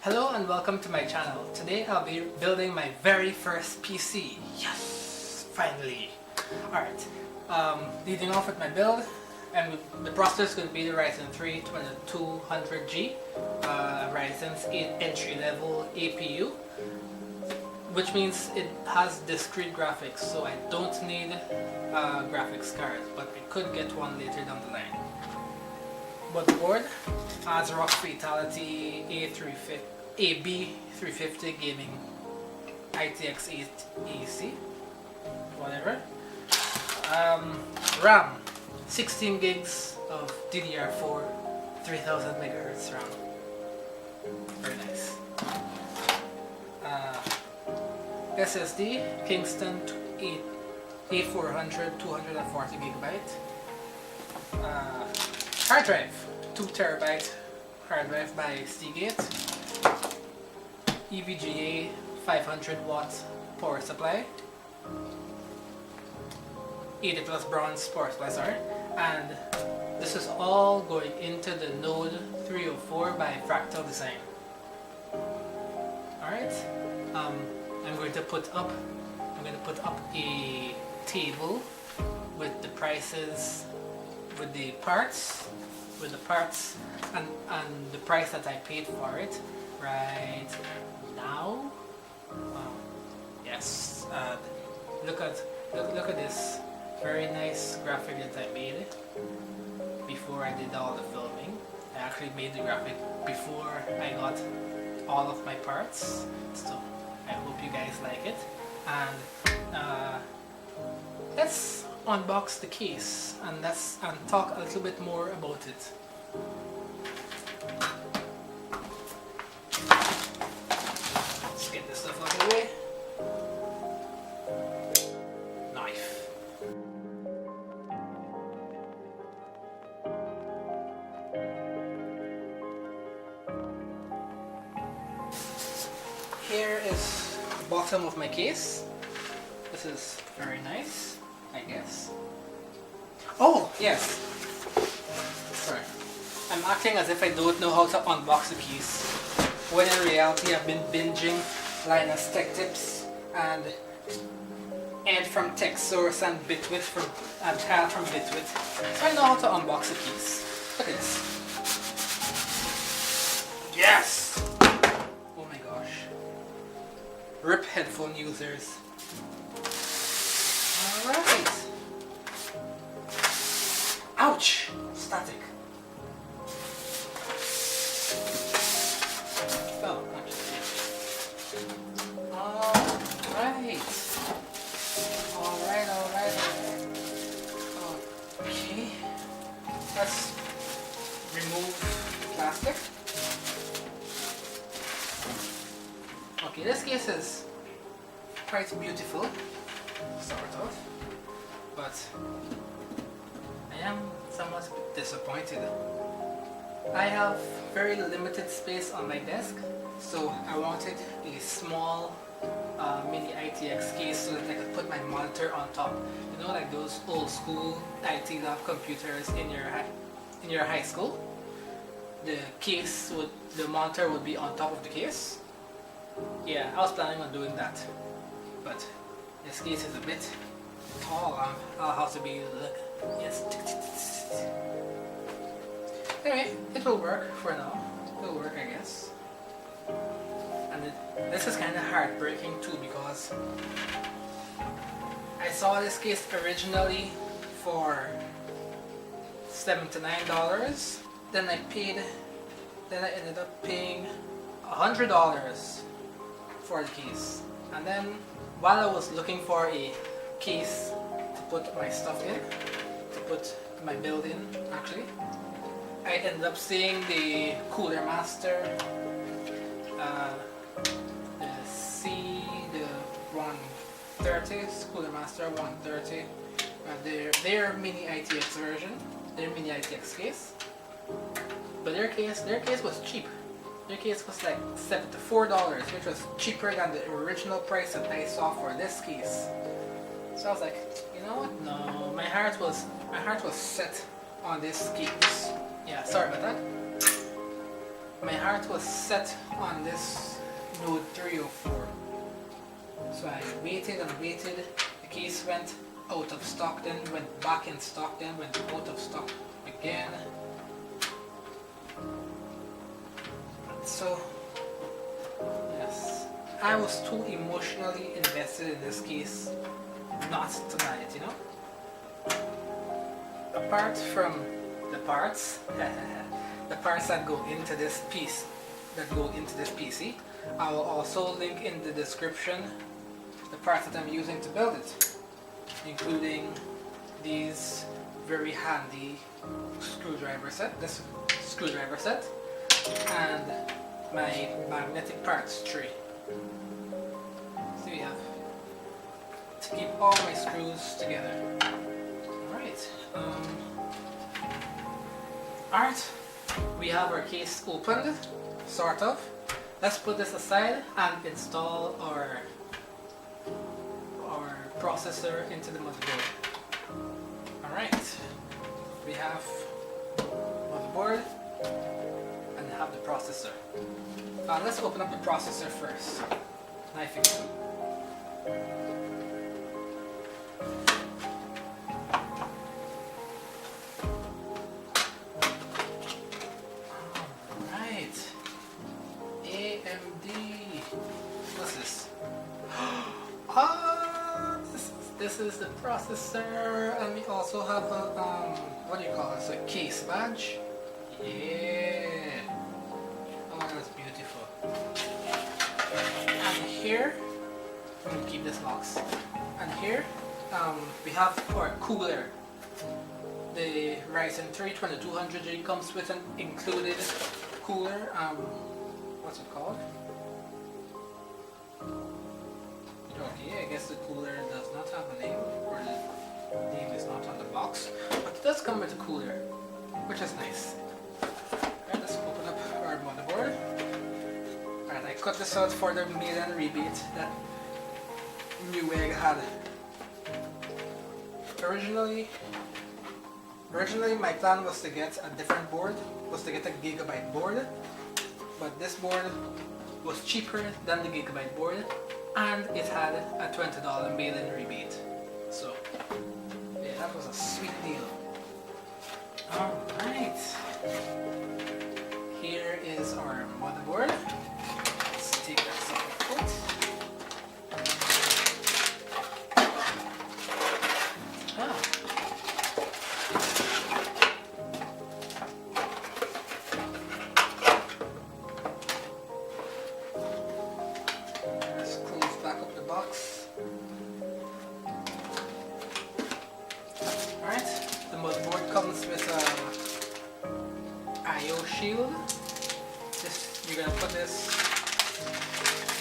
Hello and welcome to my channel. Today I'll be building my very first PC. Yes! Finally! Alright, leading off with my build, and the processor is going to be the Ryzen 3 2200G, Ryzen's 8 entry-level APU, which means it has discrete graphics, so I don't need a graphics card, but I could get one later down the line. Motherboard, ASRock Fatality AB350 Gaming-ITX 8EC, whatever. RAM, 16 gigs of DDR4, 3000 MHz RAM. Very nice. SSD, Kingston A400 240 GB. Hard drive, 2 TB hard drive by Seagate. Evga 500 watt power supply. 80 plus bronze power supply, sorry. And this is all going into the Node 304 by Fractal design. Alright. I'm going to put up a table with the prices, with the parts and the price that I paid for it right now. Yes, look at this very nice graphic that I made before I did all the filming. I actually made the graphic before I got all of my parts, so I hope you guys like it. And let's unbox the case and talk a little bit more about it. Let's get this stuff out of the way. Knife. Here is the bottom of my case. This is very nice, I guess. Oh, yes. Sorry. I'm acting as if I don't know how to unbox the keys, when in reality I've been binging Linus Tech Tips and Ed from TechSource and Hal from Bitwit, so I know how to unbox the keys. Look at this. Yes! Oh my gosh. RIP headphone users. Alright. Ouch! Static. Oh, actually. Alright. Okay. Let's remove plastic. Okay, this case is quite beautiful, sort of, but I am somewhat disappointed. I have very limited space on my desk, so I wanted a small mini ITX case so that I could put my monitor on top. You know, like those old school IT lab computers in your high school. The monitor would be on top of the case. Yeah, I was planning on doing that, but this case is a bit tall. I'll have to be yes. Anyway, it will work for now. It will work, I guess. And this is kind of heartbreaking too, because I saw this case originally for $79. Then I ended up paying $100 for the case. And then while I was looking for a case to put my stuff in, to put my build in, actually, I ended up seeing the Cooler Master, the 130, Cooler Master 130, their mini ITX version, their mini ITX case. But their case was cheap. Their case was like $74, which was cheaper than the original price that I saw for this case. So I was like, you know what? No, my heart was set on this case. Yeah, sorry about that. my heart was set on this Node 304. So I waited and waited. The case went out of stock, then went back in stock, then went out of stock again. So yes, I was too emotionally invested in this case not to buy it, you know. Apart from the parts, the parts that go into this piece, PC, I will also link in the description the parts that I'm using to build it, including these very handy screwdriver set, this screwdriver set, and my magnetic parts tray. So we have to keep all my screws together. Alright, we have our case opened, sort of. Let's put this aside and install our processor into the motherboard. Alright, we have motherboard and have the processor. Let's open up the processor first. Knife again. This is the processor, and we also have a what do you call this? A case badge. Yeah. Oh, that's beautiful. And here, I'm gonna keep this box. And here, we have our cooler. The Ryzen 3 2200G comes with an included cooler. What's it called? Okay, I guess the cooler does not have a name, or the name is not on the box, but it does come with a cooler, which is nice. Alright, let's open up our motherboard. Alright, I cut this out for the mail-in rebate that Newegg had. Originally my plan was to get a different board, was to get a Gigabyte board, but this board was cheaper than the Gigabyte board, and it had a $20 mail-in rebate. So yeah, that was a sweet deal. Alright, here is our motherboard. Let's take that sucker out. Shield. You're gonna put this.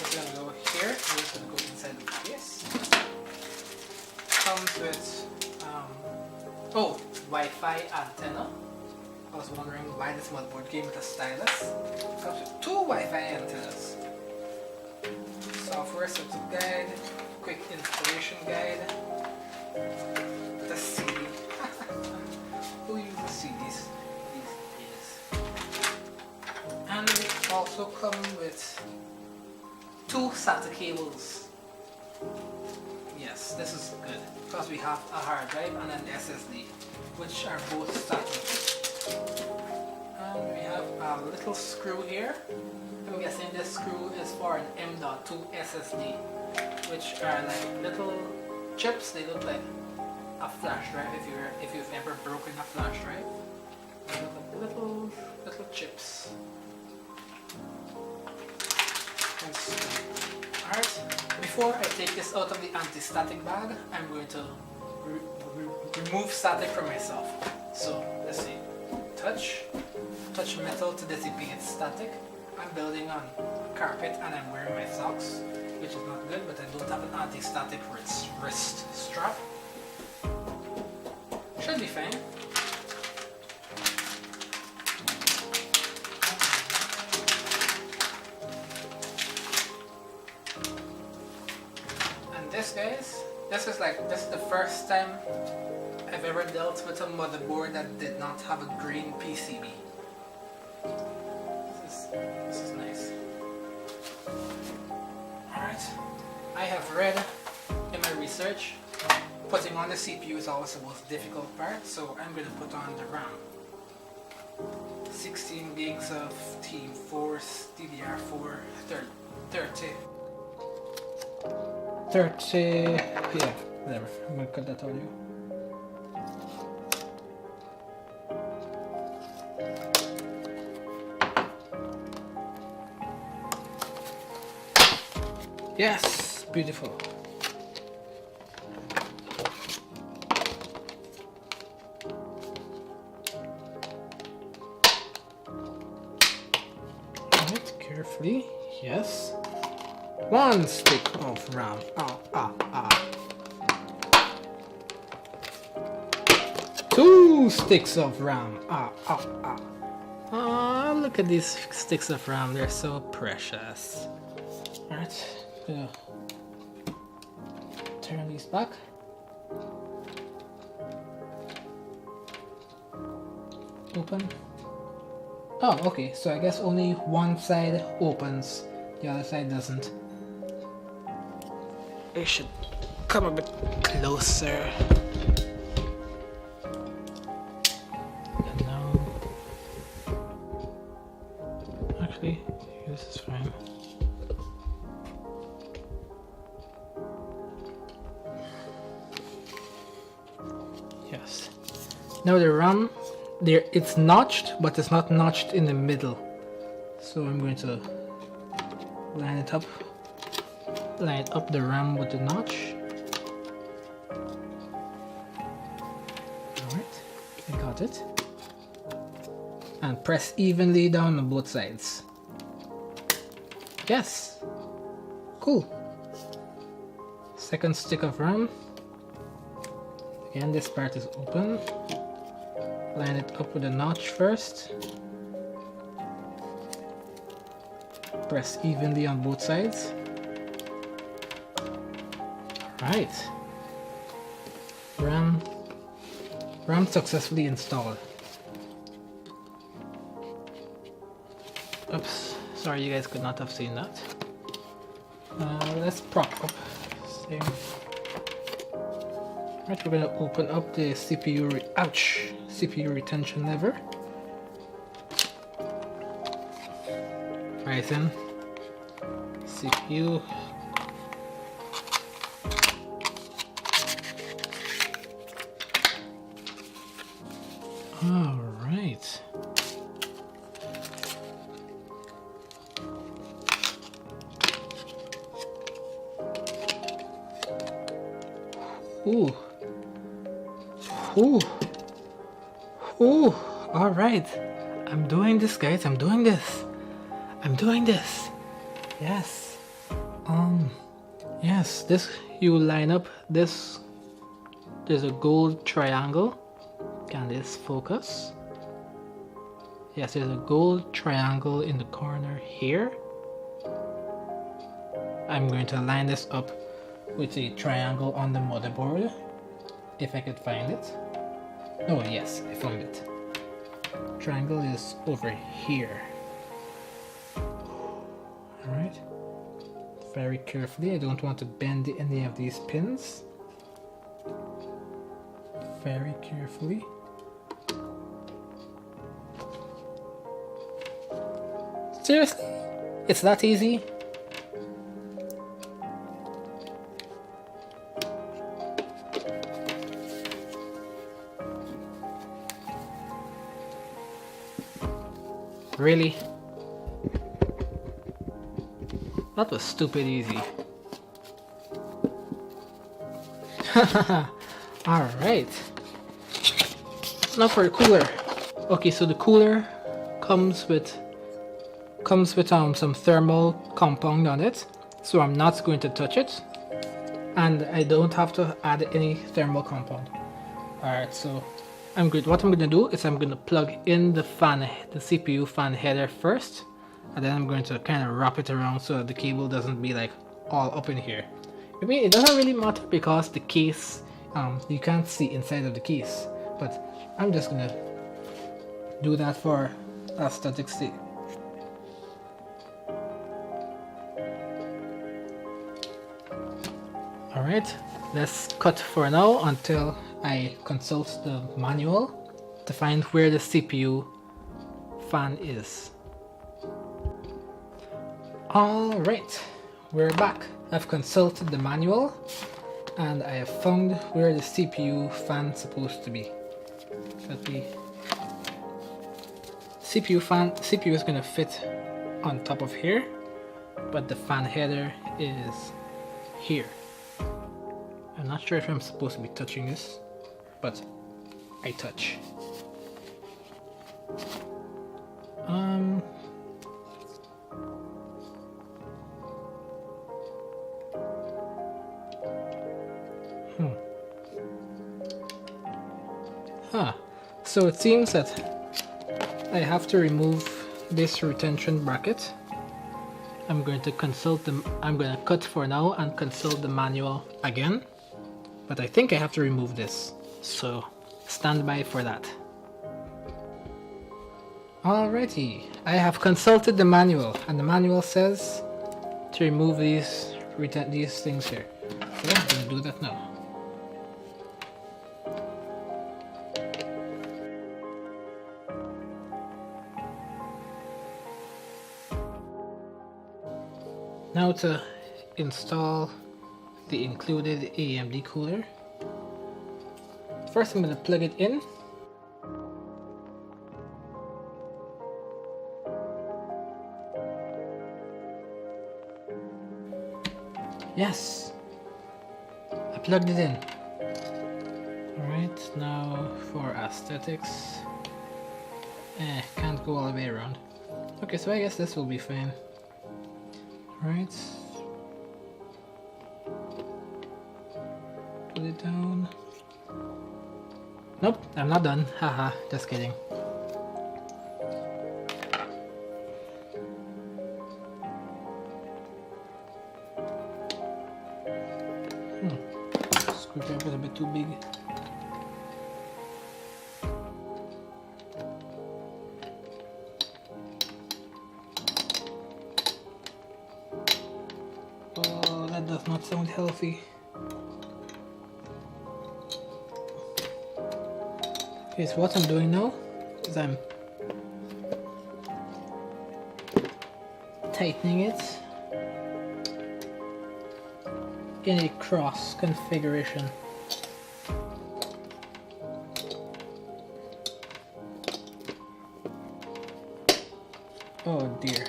It's gonna go here. It's gonna go inside the case. Comes with Wi-Fi antenna. I was wondering why this motherboard came with a stylus. Comes with 2 Wi-Fi antennas. Software setup guide, quick installation guide, the CD. Who uses CDs? And we also come with 2 SATA cables. Yes, this is good because we have a hard drive and an SSD, which are both SATA. And we have a little screw here. I'm guessing this screw is for an M.2 SSD, which are like little chips. They look like a flash drive if you've ever broken a flash drive. They look like little chips. Alright, before I take this out of the anti-static bag, I'm going to remove static from myself. So let's see, touch metal to dissipate static. I'm building on carpet and I'm wearing my socks, which is not good, but I don't have an anti-static wrist strap. Should be fine. This is the first time I've ever dealt with a motherboard that did not have a green PCB. research. Putting on the CPU is always the most difficult part, so I'm going to put on the RAM. 16 gigs of Team Force DDR4 30, yeah, whatever. I'm going to cut that audio. Yes, beautiful. Alright, carefully. Yes. One stick of RAM. Two sticks of RAM. Look at these sticks of RAM. They're so precious. Alright. Gonna turn these back. Open. Oh, okay, so I guess only one side opens, the other side doesn't. I should come a bit closer. And now, actually, this is fine. Yes. Now the RAM, there it's notched, but it's not notched in the middle. So I'm going to line it up the RAM with the notch. Alright, I got it. And press evenly down on both sides. Yes. Cool. Second stick of RAM. Again, this part is open. Line it up with a notch first. Press evenly on both sides. Alright. RAM successfully installed. Oops, sorry you guys could not have seen that. Let's prop up. Same. Right, we're gonna open up the CPU retention lever. Ryzen CPU. All right. Ooh. Ooh. Ooh. All right. I'm doing this, guys. I'm doing this. Yes. Yes, this, you line up this. There's a gold triangle. Can this focus? Yes, there's a gold triangle in the corner here. I'm going to line this up with a triangle on the motherboard, if I could find it. Oh yes, I found it. Triangle is over here. Alright. Very carefully, I don't want to bend any of these pins. Very carefully. Seriously? It's that easy? Really? That was stupid easy. Alright. Now for the cooler. Okay, so the cooler comes with some thermal compound on it. So I'm not going to touch it. And I don't have to add any thermal compound. Alright, so what I'm going to do is I'm going to plug in the CPU fan header first, and then I'm going to kind of wrap it around so that the cable doesn't be like all up in here. I mean, it doesn't really matter because the case, you can't see inside of the case, but I'm just going to do that for aesthetic sake. Alright, let's cut for now until I consult the manual to find where the CPU fan is. Alright, we're back. I've consulted the manual and I have found where the CPU fan is supposed to be. CPU is gonna fit on top of here, but the fan header is here. I'm not sure if I'm supposed to be touching this, but I touch. So it seems that I have to remove this retention bracket. I'm going to cut for now and consult the manual again, but I think I have to remove this, so stand by for that. Alrighty, I have consulted the manual and the manual says to remove these things here, so I'm going to do that now. Now to install the included AMD cooler. First I'm going to plug it in. Yes, I plugged it in. Alright, now for aesthetics. Can't go all the way around. Okay, so I guess this will be fine. Right, put it down. Nope, I'm not done. Haha, just kidding. Screwdriver is a bit too big. Does not sound healthy. Okay, so what I'm doing now is I'm tightening it in a cross configuration. Oh dear.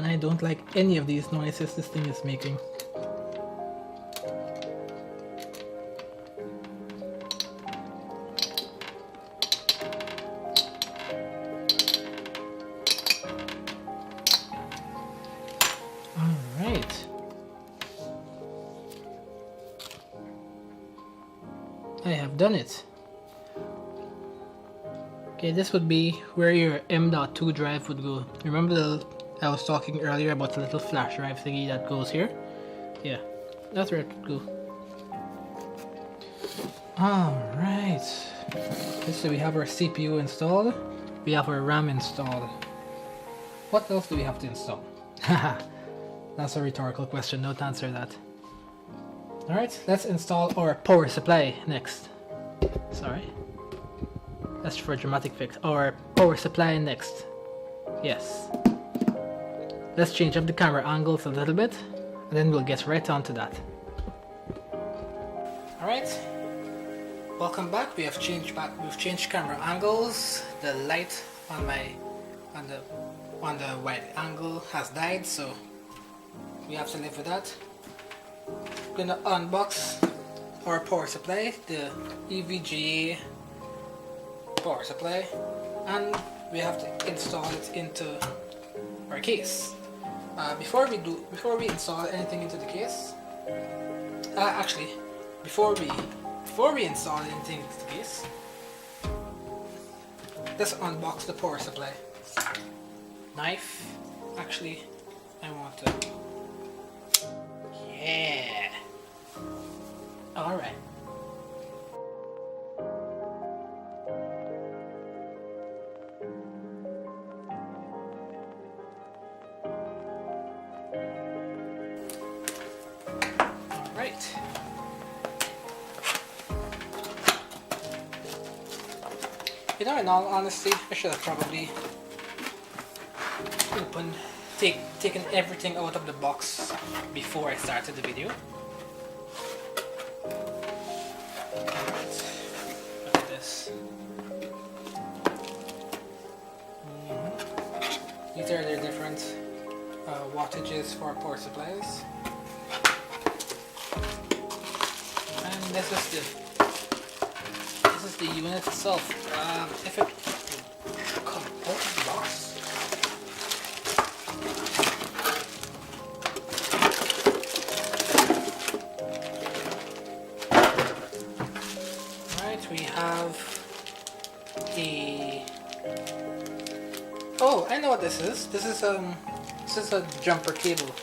I don't like any of these noises this thing is making. Alright. I have done it. Okay, this would be where your M.2 drive would go. Remember I was talking earlier about the little flash drive thingy that goes here? Yeah, that's where it would go. Alright. So we have our CPU installed. We have our RAM installed. What else do we have to install? Haha, that's a rhetorical question, don't answer that. Alright, let's install our power supply next. Sorry. That's for a dramatic fix. Our power supply next. Yes. Let's change up the camera angles a little bit, and then we'll get right onto that. Alright, welcome back. We've changed camera angles. The light on the wide angle has died, so we have to live with that. I'm gonna unbox our power supply, the Evga power supply, and we have to install it into our case. Before we install anything into the case, actually, before we install anything into the case, let's unbox the power supply. Knife. Actually, I want to. Yeah. All right. You know, in all honesty, I should have probably taken everything out of the box before I started the video. Alright, look at this. These are the different wattages for power supplies. And this is the unit itself. If it come out of the box. Right, we have a. Oh, I know what this is. This is a jumper cable.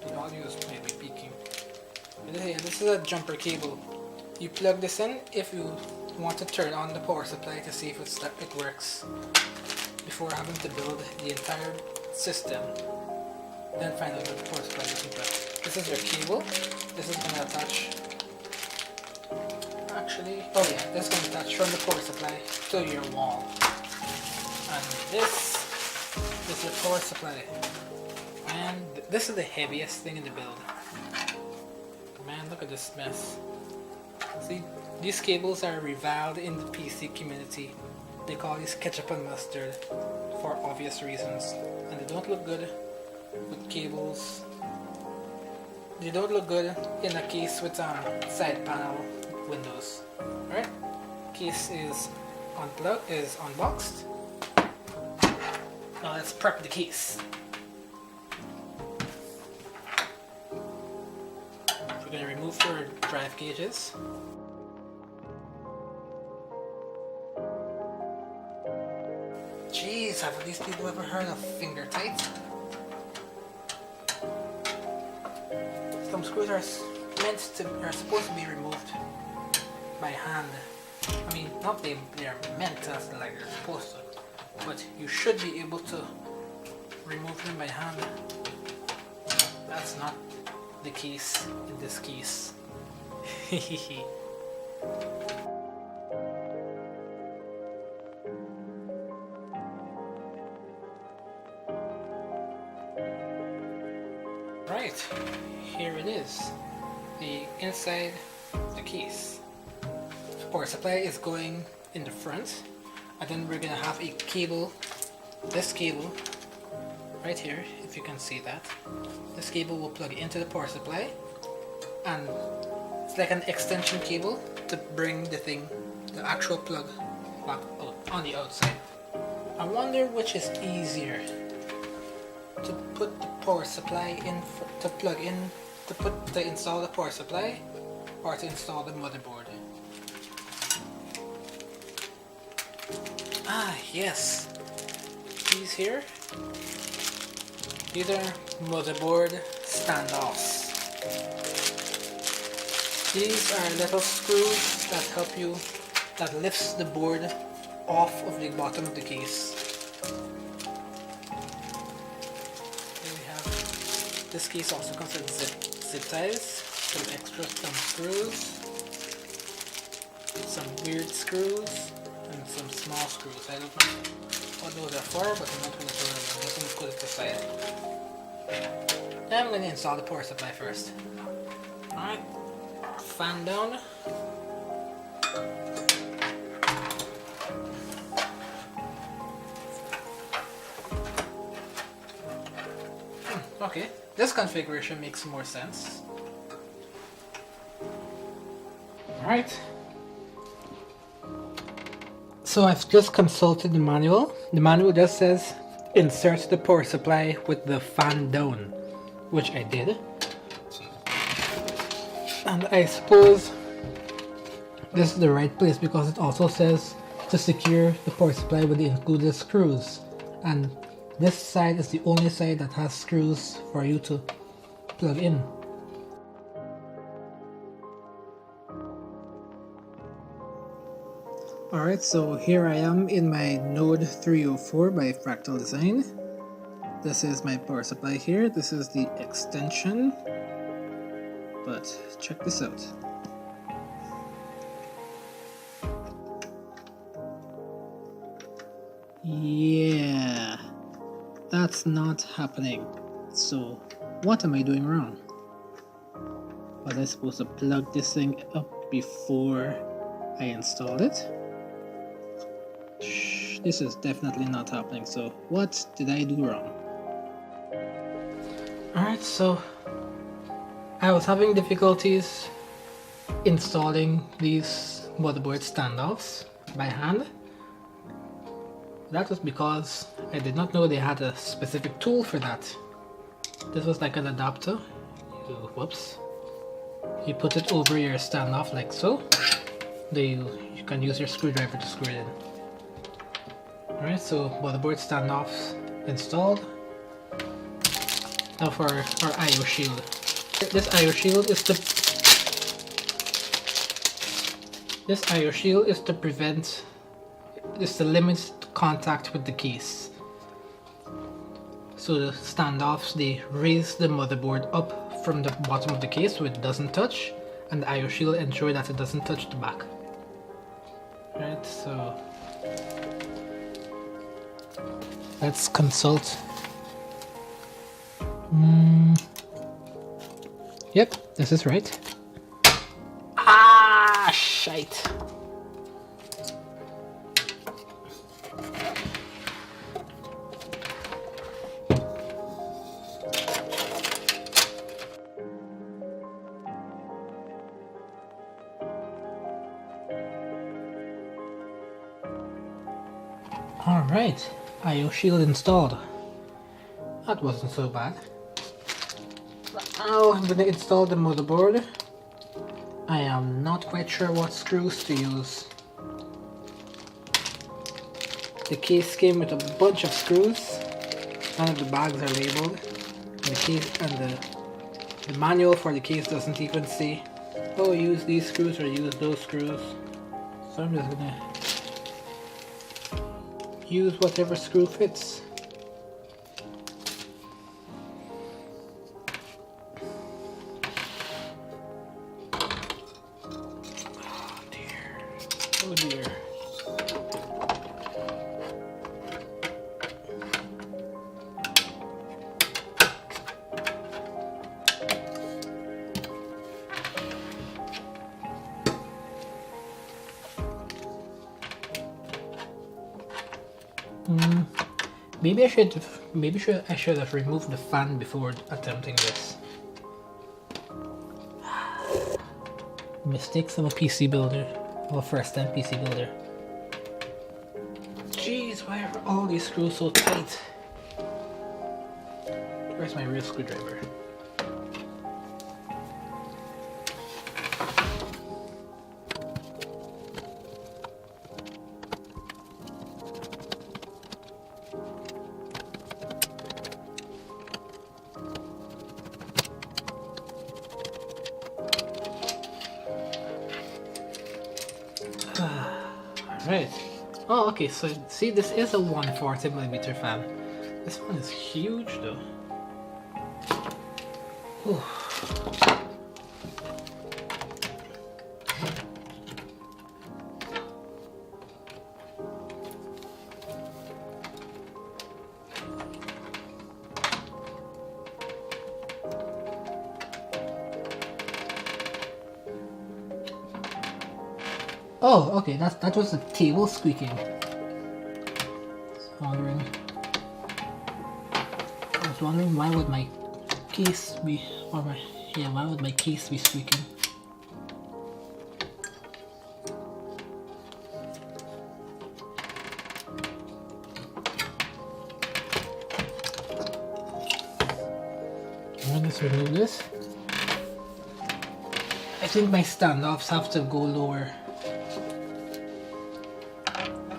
The audio is maybe peaking. But yeah, this is a jumper cable. You plug this in if you want to turn on the power supply to see if it works before having to build the entire system, then find out if the power supply doesn't work. This is your cable. This is going to attach. Actually, oh yeah, this is going to attach from the power supply to your wall. And this is your power supply. And this is the heaviest thing in the build. Man, look at this mess. See, these cables are reviled in the PC community. They call these ketchup and mustard for obvious reasons. And they don't look good with cables. They don't look good in a case with side panel windows. Alright? Case is unboxed. Now let's prep the case. We're going to remove your drive gauges. Jeez, have these people ever heard of finger tight? Some screws are supposed to be removed by hand. I mean, not they are meant to like they're supposed to, but you should be able to remove them by hand. That's not the case in this case. Right, here it is, the inside the case. The power supply is going in the front, and then we're gonna have a cable, this cable right here, if you can see that. This cable will plug into the power supply, and it's like an extension cable to bring the actual plug back out on the outside. I wonder which is easier, to put the power supply in, to install the power supply, or to install the motherboard. Ah, yes, these here, these are motherboard standoffs. These are little screws that help you, that lifts the board off of the bottom of the case. This case also comes with zip ties, some extra thumb screws, some weird screws, and some small screws. I don't know what those are for, but I'm not going to show them. I'm just going to put it aside. Now I'm going to install the power supply first. Alright, fan down. Okay. This configuration makes more sense. Alright. So I've just consulted the manual. The manual just says insert the power supply with the fan down, which I did. And I suppose this is the right place because it also says to secure the power supply with the included screws, and this side is the only side that has screws for you to plug in. Alright, so here I am in my Node 304 by Fractal Design. This is my power supply here. This is the extension. But check this out. Yeah, that's not happening. So what am I doing wrong? Was I supposed to plug this thing up before I installed it? This is definitely not happening. So what did I do wrong? Alright, so I was having difficulties installing these motherboard standoffs by hand. That was because I did not know they had a specific tool for that. This was like an adapter. Whoops. You put it over your standoff like so. Then you can use your screwdriver to screw it in. Alright, so motherboard standoffs installed. Now for our IO shield. This IO shield is to prevent, is to limit contact with the case. So the standoffs, they raise the motherboard up from the bottom of the case so it doesn't touch, and the IO shield ensure that it doesn't touch the back. Right, so let's consult. Yep, this is right. Ah, shite. Alright, IO shield installed. That wasn't so bad. Now I'm going to install the motherboard. I am not quite sure what screws to use. The case came with a bunch of screws. None of the bags are labeled. The case and the manual for the case doesn't even say, oh, use these screws or use those screws. So I'm just gonna use whatever screw fits. Oh dear. Maybe I should have removed the fan before attempting this. Mistakes of a PC builder. Of a first time PC builder. Jeez, why are all these screws so tight? Where's my real screwdriver? Right. Oh, okay, so see, this is a 140mm fan. This one is huge though. Whew. Oh, okay, that was the table squeaking. I was wondering why would my case be, why would my case be squeaking? Let's remove this. I think my standoffs have to go lower.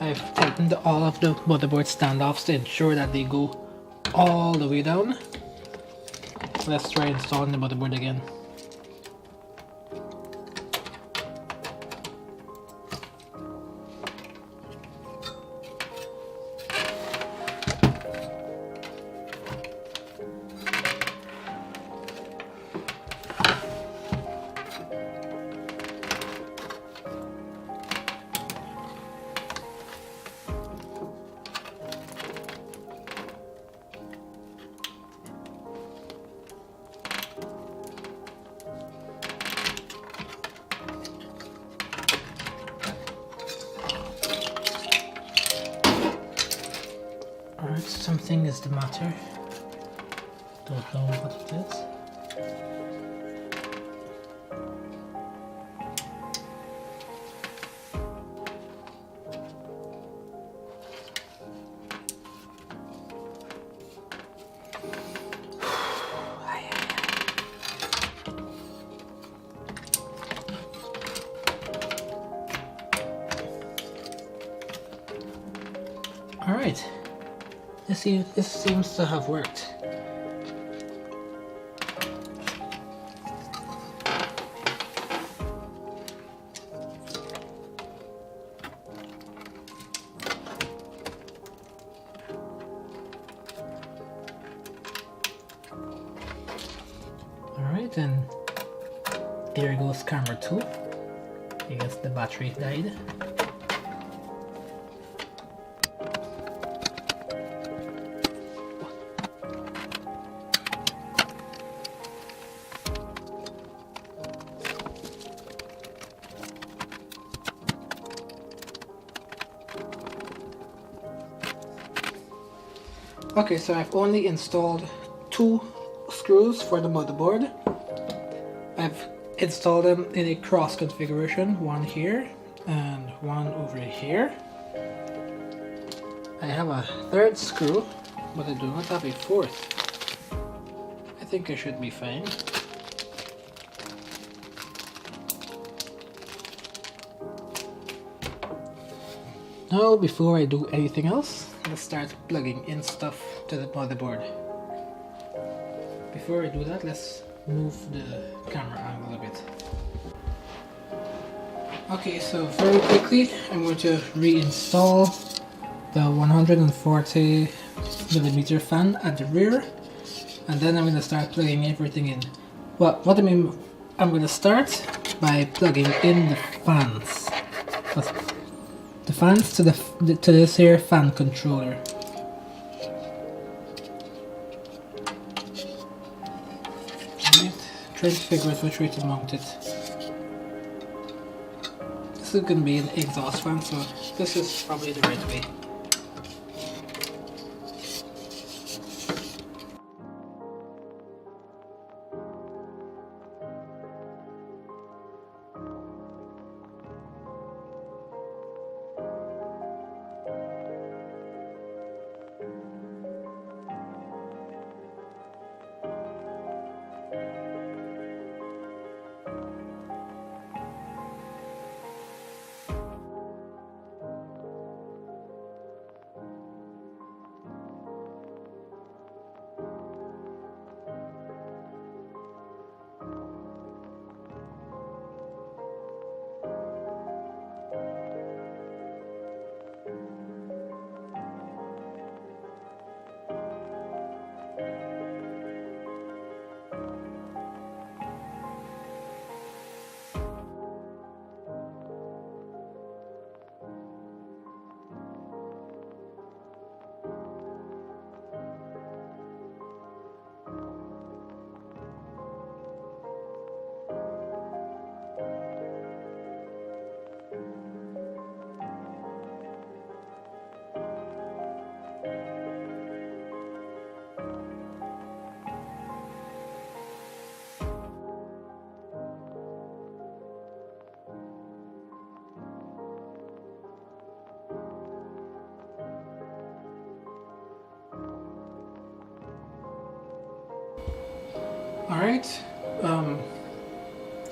I've tightened all of the motherboard standoffs to ensure that they go all the way down. Let's try installing the motherboard again. Alright, something is the matter. Don't know what it is. Alright. This seems to have worked. Alright, and there goes camera 2. I guess the battery died. Okay, so I've only installed 2 screws for the motherboard. I've installed them in a cross configuration, one here and one over here. I have a 3rd screw, but I do not have a 4th. I think I should be fine. Now, before I do anything else, let's start plugging in stuff to the motherboard. Before I do that, let's move the camera angle a bit. Okay, so very quickly, I'm going to reinstall the 140mm fan at the rear, and then I'm going to start plugging everything in. Well, what I mean, I'm going to start by plugging in the fans. The fans to this here fan controller. Right, trying to figure out which way to mount it. This is going to be an exhaust fan, so this is probably the right way. Alright,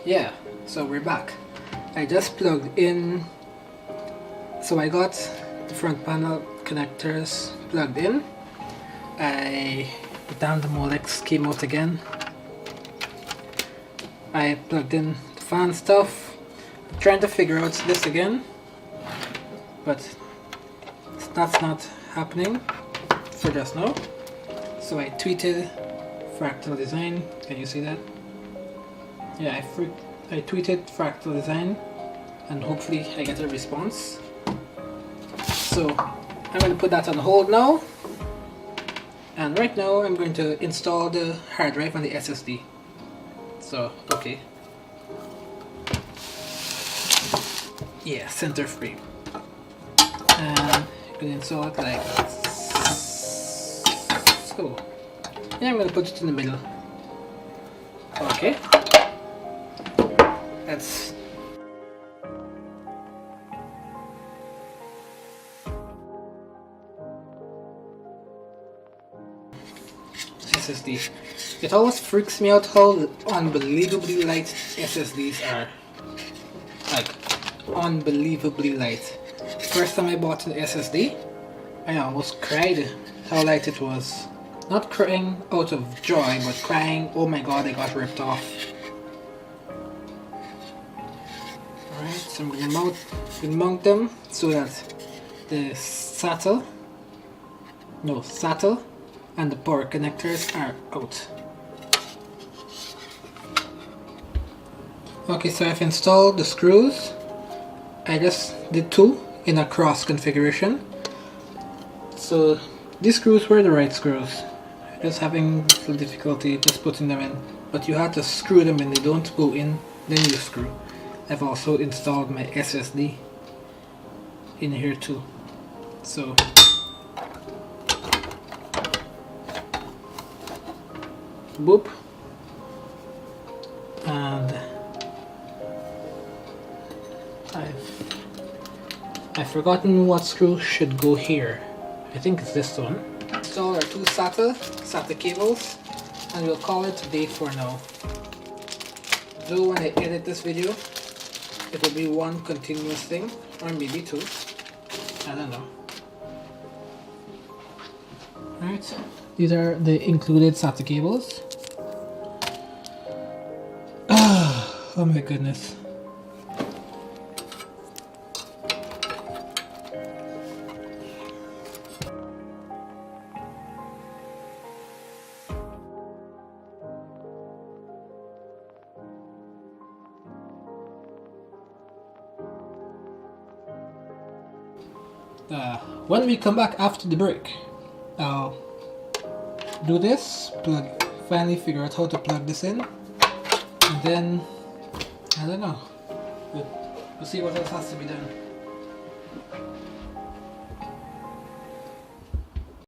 yeah, So we're back. I just plugged in, so I got the front panel connectors plugged in. I put down the Molex, came out again. I plugged in the fan stuff. I'm trying to figure out this again, but that's not happening for just now. So I tweeted Fractal Design. Can you see that? Yeah, I tweeted Fractal Design and hopefully I get a response. So I'm going to put that on hold now. And right now I'm going to install the hard drive and the SSD. So, okay. Yeah, center frame. And I'm going to install it like so. And I'm going to put it in the middle. Okay. That's SSD. It always freaks me out how unbelievably light SSDs are. Like, unbelievably light. First time I bought an SSD, I almost cried how light it was. Not crying out of joy, but crying, oh my god, I got ripped off. Alright, so I'm going to mount them so that the SATA and the power connectors are out. Okay, so I've installed the screws. I just did 2 in a cross configuration. So these screws were the right screws. Just having a little difficulty just putting them in. But you have to screw them in, they don't go in, then you screw. I've also installed my SSD in here too. So boop, and I've forgotten what screw should go here. I think it's this one. Install our 2 SATA cables, and we'll call it a day for now. Though when I edit this video, it will be one continuous thing, or maybe 2. I don't know. Alright, these are the included SATA cables. Oh my goodness. When we come back after the break, I'll do this, finally figure out how to plug this in, and then, I don't know, we'll see what else has to be done.